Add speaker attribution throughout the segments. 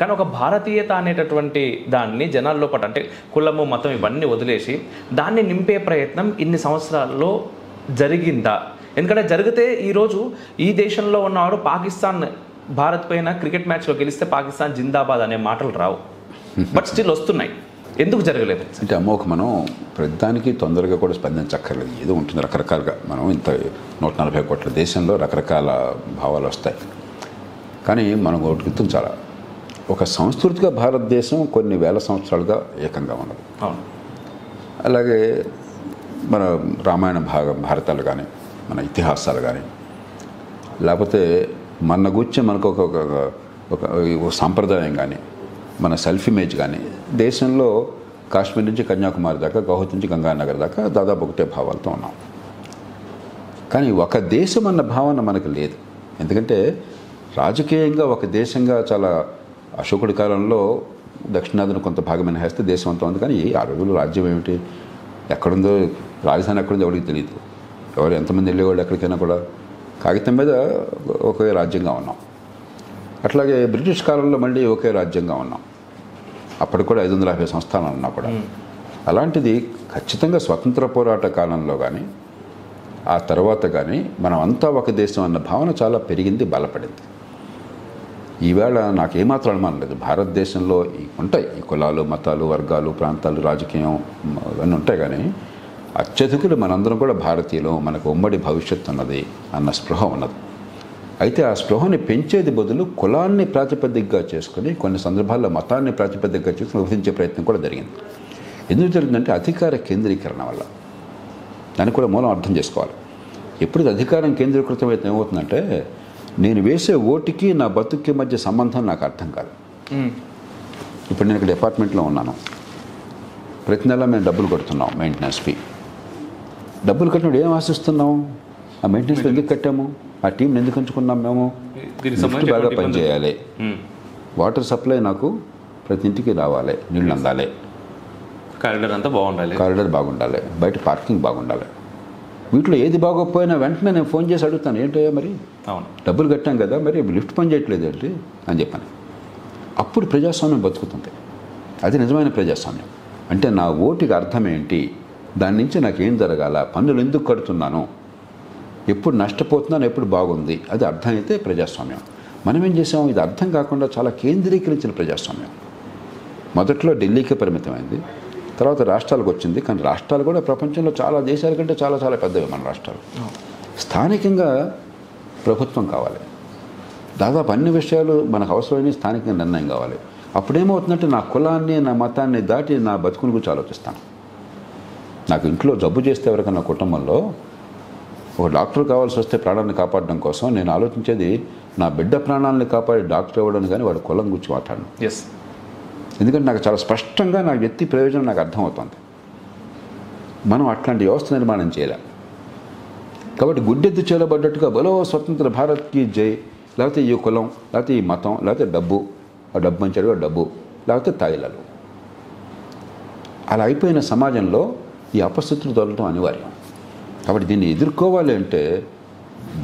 Speaker 1: కానీ ఒక భారతీయత అనేటటువంటి దాన్ని జనాల్లో పట్టు అంటే కులము మతం ఇవన్నీ వదిలేసి దాన్ని నింపే ప్రయత్నం ఇన్ని సంవత్సరాల్లో జరిగిందా? ఎందుకంటే జరిగితే ఈరోజు ఈ దేశంలో ఉన్నవాడు పాకిస్తాన్ భారత్ పైన క్రికెట్ మ్యాచ్లో గెలిస్తే పాకిస్తాన్ జిందాబాద్ అనే మాటలు రావు, బట్ స్టిల్ వస్తున్నాయి. ఎందుకు జరగలేదు
Speaker 2: అంటే అమ్మోక మనం ప్రతిదానికి తొందరగా కూడా స్పందించక్కర్లేదు. ఏదో ఉంటుంది రకరకాలుగా. మనం ఇంత 140 కోట్ల దేశంలో రకరకాల భావాలు వస్తాయి. కానీ మనం ఒకటి గుర్తించాలి, ఒక సంస్కృతిగా భారతదేశం కొన్ని వేల సంవత్సరాలుగా ఏకంగా ఉన్నది. అలాగే మన రామాయణ భారతాలు కానీ మన ఇతిహాసాలు కానీ లేకపోతే మన గురించి మనకు ఒక సాంప్రదాయం కానీ మన సెల్ఫ్ ఇమేజ్ కానీ దేశంలో కాశ్మీర్ నుంచి కన్యాకుమారి దాకా గౌహతి నుంచి గంగానగర్ దాకా దాదాపు ఒకటే భావాలతో ఉన్నాం. కానీ ఒక దేశం అన్న భావన మనకు లేదు. ఎందుకంటే రాజకీయంగా ఒక దేశంగా చాలా అశోకుడి కాలంలో దక్షిణాదిన కొంత భాగం మినహాయిస్తే దేశం అంతా ఉంది. కానీ ఆ రోజుల్లో రాజ్యం ఏమిటి, ఎక్కడుందో రాజధాని ఎక్కడుందో ఎవరికి తెలియదు. ఎవరు ఎంతమంది వెళ్ళేవాళ్ళు ఎక్కడికైనా కూడా కాగితం మీద ఒకే రాజ్యంగా ఉన్నాం. అట్లాగే బ్రిటిష్ కాలంలో మళ్ళీ ఒకే రాజ్యంగా ఉన్నాం. అప్పటికి కూడా 550 సంస్థానాలు ఉన్నా కూడా. అలాంటిది ఖచ్చితంగా స్వతంత్ర పోరాట కాలంలో కానీ ఆ తర్వాత కానీ మనం అంతా ఒక దేశం అన్న భావన చాలా పెరిగింది, బలపడింది. ఈవేళ నాకు ఏమాత్రం అనుమానం లేదు, భారతదేశంలో ఉంటాయి ఈ కులాలు, మతాలు, వర్గాలు, ప్రాంతాలు, రాజకీయం ఇవన్నీ ఉంటాయి. కానీ అత్యధికులు మనందరం కూడా భారతీయులు, మనకు ఉమ్మడి భవిష్యత్తు ఉన్నది అన్న స్పృహ ఉన్నది. అయితే ఆ స్పృహని పెంచేది బదులు కులాన్ని ప్రాతిపదికగా చేసుకుని కొన్ని సందర్భాల్లో మతాన్ని ప్రాతిపదికగా చేసుకుని విభజించే ప్రయత్నం కూడా జరిగింది. ఎందుకు జరిగిందంటే అధికార కేంద్రీకరణ వల్ల. దాన్ని కూడా మూలం అర్థం చేసుకోవాలి. ఎప్పుడు అధికారం కేంద్రీకృతం అయితే ఏమవుతుందంటే నేను వేసే ఓటుకి నా బతుక్కి మధ్య సంబంధం నాకు అర్థం కాదు. ఇప్పుడు నేను ఇక్కడ అపార్ట్మెంట్లో ఉన్నాను, ప్రతి నెల మేము డబ్బులు కడుతున్నాం, మెయింటెనెన్స్ ఫీ. డబ్బులు కట్టినప్పుడు ఏం ఆశిస్తున్నాం? ఆ మెయింటెనెన్స్ ఎందుకు కట్టాము? ఆ టీంని ఎందుకు ఎంచుకున్నాం? మేము లిఫ్ట్ బాగా పనిచేయాలి, వాటర్ సప్లై నాకు ప్రతి ఇంటికి రావాలి, నీళ్ళు అందాలి,
Speaker 1: కారిడార్ అంతా బాగుండాలి,
Speaker 2: కారిడార్ బాగుండాలి, బయట పార్కింగ్ బాగుండాలి. వీటిలో ఏది బాగోకపోయినా వెంటనే నేను ఫోన్ చేసి అడుగుతాను, ఏంటయ్యా మరి డబ్బులు కట్టాం కదా, మరి లిఫ్ట్ పని చేయట్లేదు ఏంటి అని చెప్పాను. అప్పుడు ప్రజాస్వామ్యం బతుకుతుంది. అది నిజమైన ప్రజాస్వామ్యం. అంటే నా ఓటుకి అర్థం ఏంటి, దాని నుంచి నాకేం జరగాల, పన్నులు ఎందుకు కడుతున్నాను, ఎప్పుడు నష్టపోతున్నాను, ఎప్పుడు బాగుంది, అది అర్థమైతే ప్రజాస్వామ్యం. మనం ఏం చేసాం, ఇది అర్థం కాకుండా చాలా కేంద్రీకరించిన ప్రజాస్వామ్యం. మొదట్లో ఢిల్లీకే పరిమితమైంది, తర్వాత రాష్ట్రాలకు వచ్చింది. కానీ రాష్ట్రాలు కూడా ప్రపంచంలో చాలా దేశాల కంటే చాలా చాలా పెద్దవి మన రాష్ట్రాలు. స్థానికంగా ప్రభుత్వం కావాలి. దాదాపు అన్ని విషయాలు మనకు అవసరమైన స్థానికంగా నిర్ణయం కావాలి. అప్పుడేమవుతుందంటే నా కులాన్ని, నా మతాన్ని దాటి నా బతుకుని గురించి ఆలోచిస్తాను. నాకు ఇంట్లో జబ్బు చేస్తే ఎవరికైనా కుటుంబంలో ఒక డాక్టర్ కావాల్సి వస్తే ప్రాణాన్ని కాపాడడం కోసం నేను ఆలోచించేది నా బిడ్డ ప్రాణాలని కాపాడే డాక్టర్ అవ్వడం, కానీ వాడి కులం గురించి మాట్లాడను. ఎందుకంటే నాకు చాలా స్పష్టంగా నా వ్యక్తి ప్రయోజనం నాకు అర్థమవుతుంది. మనం అట్లాంటి వ్యవస్థ నిర్మాణం చేయలేం. కాబట్టి గుడ్డెద్దు చేయబడ్డట్టుగా బలో స్వతంత్ర భారత్కి జై, లేకపోతే ఈ కులం, లేకపోతే ఈ మతం, లేకపోతే డబ్బు, ఆ డబ్బు మంచిగా డబ్బు, లేకపోతే తాయిలాలు, అలా అయిపోయిన సమాజంలో ఈ అపస్థితులు తొలగడం అనివార్యం. కాబట్టి దీన్ని ఎదుర్కోవాలి అంటే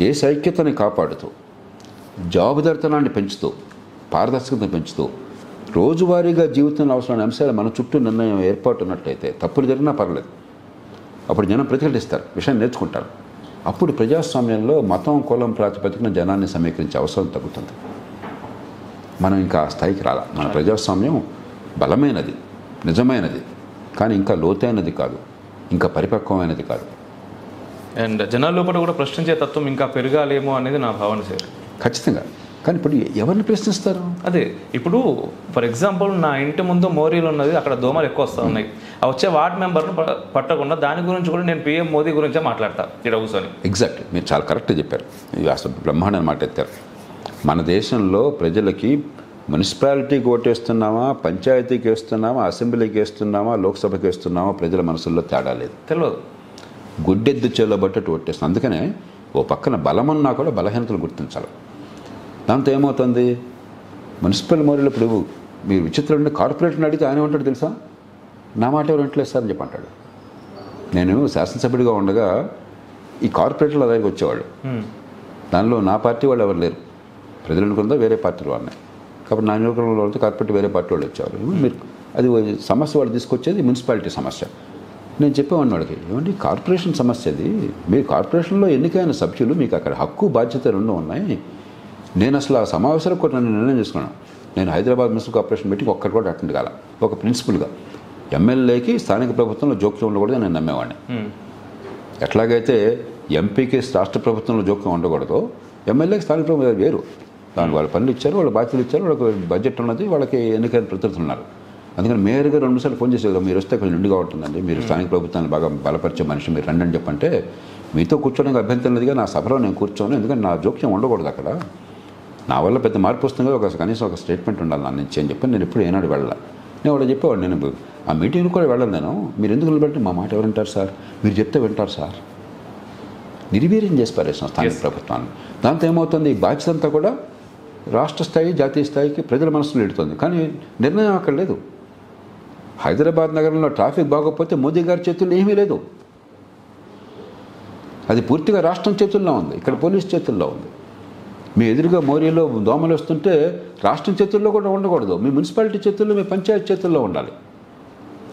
Speaker 2: దేశ ఐక్యతని కాపాడుతూ, జవాబుదారితనాన్ని పెంచుతూ, పారదర్శకతను పెంచుతూ, రోజువారీగా జీవితంలో అవసరమైన అంశాలు మన చుట్టూ నిర్ణయం ఏర్పాటు ఉన్నట్లయితే తప్పులు జరిగినా పర్లేదు. అప్పుడు జనం ప్రతిఘటిస్తారు, విషయం నేర్చుకుంటారు. అప్పుడు ప్రజాస్వామ్యంలో మతం, కులం ప్రాతిపదికన జనాన్ని సమీకరించే అవసరం తగ్గుతుంది. మనం ఇంకా ఆ స్థాయికి రాలా. మన ప్రజాస్వామ్యం బలమైనది, నిజమైనది, కానీ ఇంకా లోతైనది కాదు, ఇంకా పరిపక్వమైనది కాదు.
Speaker 1: అండ్ జనాల లోపల కూడా ప్రశ్నించే తత్వం ఇంకా పెరగాలేమో అనేది నా భావన సార్.
Speaker 2: ఖచ్చితంగా. కానీ ఇప్పుడు ఎవరిని ప్రశ్నిస్తారు?
Speaker 1: అదే ఇప్పుడు ఫర్ ఎగ్జాంపుల్ నా ఇంటి ముందు మోరీలు ఉన్నది, అక్కడ దోమలు ఎక్కువ వస్తూ ఉన్నాయి. ఆ వచ్చే వార్డ్ మెంబర్ను పట్టకుండా దాని గురించి కూడా నేను PM మోదీ గురించే మాట్లాడతా ఇక్కడ కూర్చొని.
Speaker 2: ఎగ్జాక్ట్, మీరు చాలా కరెక్ట్గా చెప్పారు. ఇవి అసలు బ్రహ్మాండ మాట ఎత్తారు. మన దేశంలో ప్రజలకి మున్సిపాలిటీకి ఓటేస్తున్నామా, పంచాయతీకి వేస్తున్నామా, అసెంబ్లీకి వేస్తున్నామా, లోక్సభకి వేస్తున్నామా, ప్రజల మనసుల్లో తేడా లేదు, తెలియదు. గుడ్డెద్దు చేలబట్టట్టు ఓటేస్తున్నాం. అందుకనే ఓ పక్కన బలమన్నా కూడా బలహీనతలు గుర్తించాలి. దాంతో ఏమవుతుంది, మున్సిపల్ మోరీలు ఇప్పుడు మీరు విచిత్రం, కార్పొరేటర్ని అడిగితే ఆయన ఏమంటాడు తెలుసా, నా మాట ఎవరు వింటలేదు సార్ అని చెప్పి అంటాడు. నేను శాసనసభ్యుడిగా ఉండగా ఈ కార్పొరేటర్లు అలాగే వచ్చేవాళ్ళు. దానిలో నా పార్టీ వాళ్ళు ఎవరు లేరు, ప్రజలు అనుకుందా వేరే పార్టీలు వాళ్ళని. కాబట్టి నా నియోజకవర్గంలో వాళ్ళతో కార్పొరేట్ వేరే పార్టీ వాళ్ళు వచ్చేవారు. మీరు అది సమస్య వాళ్ళు తీసుకొచ్చేది మున్సిపాలిటీ సమస్య. నేను చెప్పేవాడిని వాళ్ళకి, ఏమండి కార్పొరేషన్ సమస్య అది, మీరు కార్పొరేషన్లో ఎన్నికైన సభ్యులు, మీకు అక్కడ హక్కు బాధ్యత రెండు ఉన్నాయి. నేను అసలు ఆ సమావేశాలకు కూడా నన్ను నిర్ణయం చేసుకున్నాను. నేను హైదరాబాద్ మున్సిపల్ కార్పొరేషన్ పెట్టి ఒక్కటి కూడా అటెండ్ కాల. ఒక ప్రిన్సిపల్గా ఎమ్మెల్యేకి స్థానిక ప్రభుత్వంలో జోక్యం ఉండకూడదు నేను నమ్మేవాడిని. ఎట్లాగైతే ఎంపీకి రాష్ట్ర ప్రభుత్వంలో జోక్యం ఉండకూడదో, ఎమ్మెల్యేకి స్థానిక ప్రభుత్వం వేరు. దాని వాళ్ళ పనులు ఇచ్చారు, వాళ్ళ బాధ్యతలు ఇచ్చారు, వాళ్ళకి బడ్జెట్ ఉన్నది, వాళ్ళకి ఎన్నికైన ప్రతినిధులు ఉన్నారు. అందుకని మేయర్గా 2 నిమిషాలు ఫోన్ చేసేది, మీరు వస్తే కొంచెం నిండుగా ఉంటుందండి, మీరు స్థానిక ప్రభుత్వాన్ని బాగా బలపరిచే మనిషి, మీరు రండి అని చెప్పంటే, మీతో కూర్చోడానికి అభ్యంతరం లేదుగా, నా సభలో నేను కూర్చోను, ఎందుకంటే నా జోక్యం ఉండకూడదు అక్కడ, నా వల్ల పెద్ద మార్పు వస్తుంది, కనీసం ఒక స్టేట్మెంట్ ఉండాలి నా నుంచి అని చెప్పి నేను ఎప్పుడు ఏనాడు వెళ్ళాలి. నేను వాళ్ళు చెప్పేవాడు, నేను ఆ మీటింగ్కి కూడా వెళ్ళాను. నేను మీరు ఎందుకు నిలబెట్టి, మా మాట ఎవరు వింటారు సార్, మీరు చెప్తే వింటారు సార్, నిర్వీర్యం చేసి పారేసాం స్థానిక ప్రభుత్వాన్ని. దాంతో ఏమవుతుంది, ఈ బాధ్యత అంతా కూడా రాష్ట్ర స్థాయి జాతీయ స్థాయికి ప్రజల మనసులో ఎడుతుంది. కానీ నిర్ణయం అక్కడ లేదు. హైదరాబాద్ నగరంలో ట్రాఫిక్ బాగోకపోతే మోదీ గారి చేతుల్లో ఏమీ లేదు, అది పూర్తిగా రాష్ట్రం చేతుల్లో ఉంది, ఇక్కడ పోలీస్ చేతుల్లో ఉంది. మీ ఎదురుగా మోరీలో దోమలు వస్తుంటే రాష్ట్రం చేతుల్లో కూడా ఉండకూడదు, మీ మున్సిపాలిటీ చేతుల్లో, మీ పంచాయతీ చేతుల్లో ఉండాలి.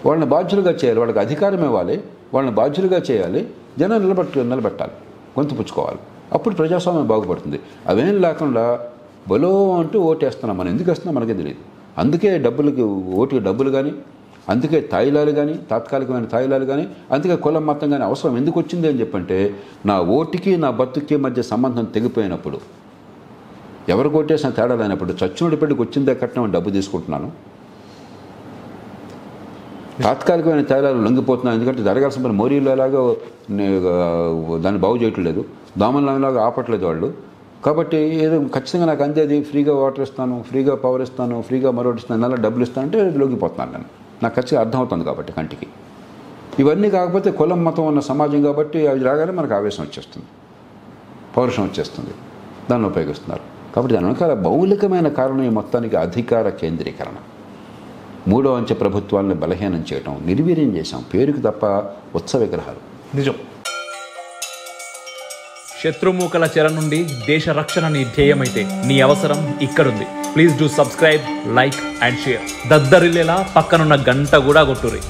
Speaker 2: వాళ్ళని బాధ్యులుగా చేయాలి, వాళ్ళకి అధికారం ఇవ్వాలి, వాళ్ళని బాధ్యులుగా చేయాలి, జనం నిలబెట్టాలి, గొంతు పుచ్చుకోవాలి. అప్పుడు ప్రజాస్వామ్యం బాగుపడుతుంది. అవేం లేకుండా బలో అంటూ ఓటేస్తున్నాం, మనం ఎందుకు వేస్తున్నాం మనకే తెలియదు. అందుకే ఓటుకి డబ్బులు కానీ, అందుకే తాయిలాలు కానీ, తాత్కాలికమైన తాయిలాలు కానీ, అందుకే కులం మతం కానీ అవసరం ఎందుకు వచ్చింది అని చెప్పంటే, నా ఓటుకి నా బతుక్కి మధ్య సంబంధం తెగిపోయినప్పుడు, ఎవరు కొట్టేసిన తేడా లేనప్పుడు, చచ్చునుడి పెళ్ళికి వచ్చిందే కట్నం డబ్బు తీసుకుంటున్నాను, తాత్కాలికమైన తేడాలు లొంగిపోతున్నాను, ఎందుకంటే జరగాల్సిన పని మోరీలు ఎలాగో దాన్ని బాగు చేయటం లేదు, దోమలలాగా ఆపట్లేదు వాళ్ళు. కాబట్టి ఏదో ఖచ్చితంగా నాకు అందేది, ఫ్రీగా వాటర్ ఇస్తాను, ఫ్రీగా పవర్ ఇస్తాను, ఫ్రీగా మరొకటి ఇస్తాను, అలా డబ్బులు ఇస్తాను అంటే లొంగిపోతున్నాను నేను. నాకు ఖచ్చితంగా అర్థమవుతుంది కాబట్టి కంటికి. ఇవన్నీ కాకపోతే కులం మతం ఉన్న సమాజం కాబట్టి అవి రాగానే మనకు ఆవేశం వచ్చేస్తుంది, పౌరుషం వచ్చేస్తుంది, దాన్ని ఉపయోగిస్తున్నారు. కాబట్టి దాని వెనకాల మౌలికమైన కారణం ఈ మొత్తానికి అధికార కేంద్రీకరణ, 3వ అంచె ప్రభుత్వాలను బలహీనం చేయటం, నిర్వీర్యం చేశాం, పేరుకి తప్ప ఉత్సవ విగ్రహాలు.
Speaker 1: నిజం.
Speaker 3: శత్రుమూకల చెర నుండి దేశ రక్షణ నీ ధ్యేయమైతే నీ అవసరం ఇక్కడుంది. Please do subscribe, like and share. దద్దరిల్లేలా పక్కనున్న గంట కూడా కొట్టుర్రి.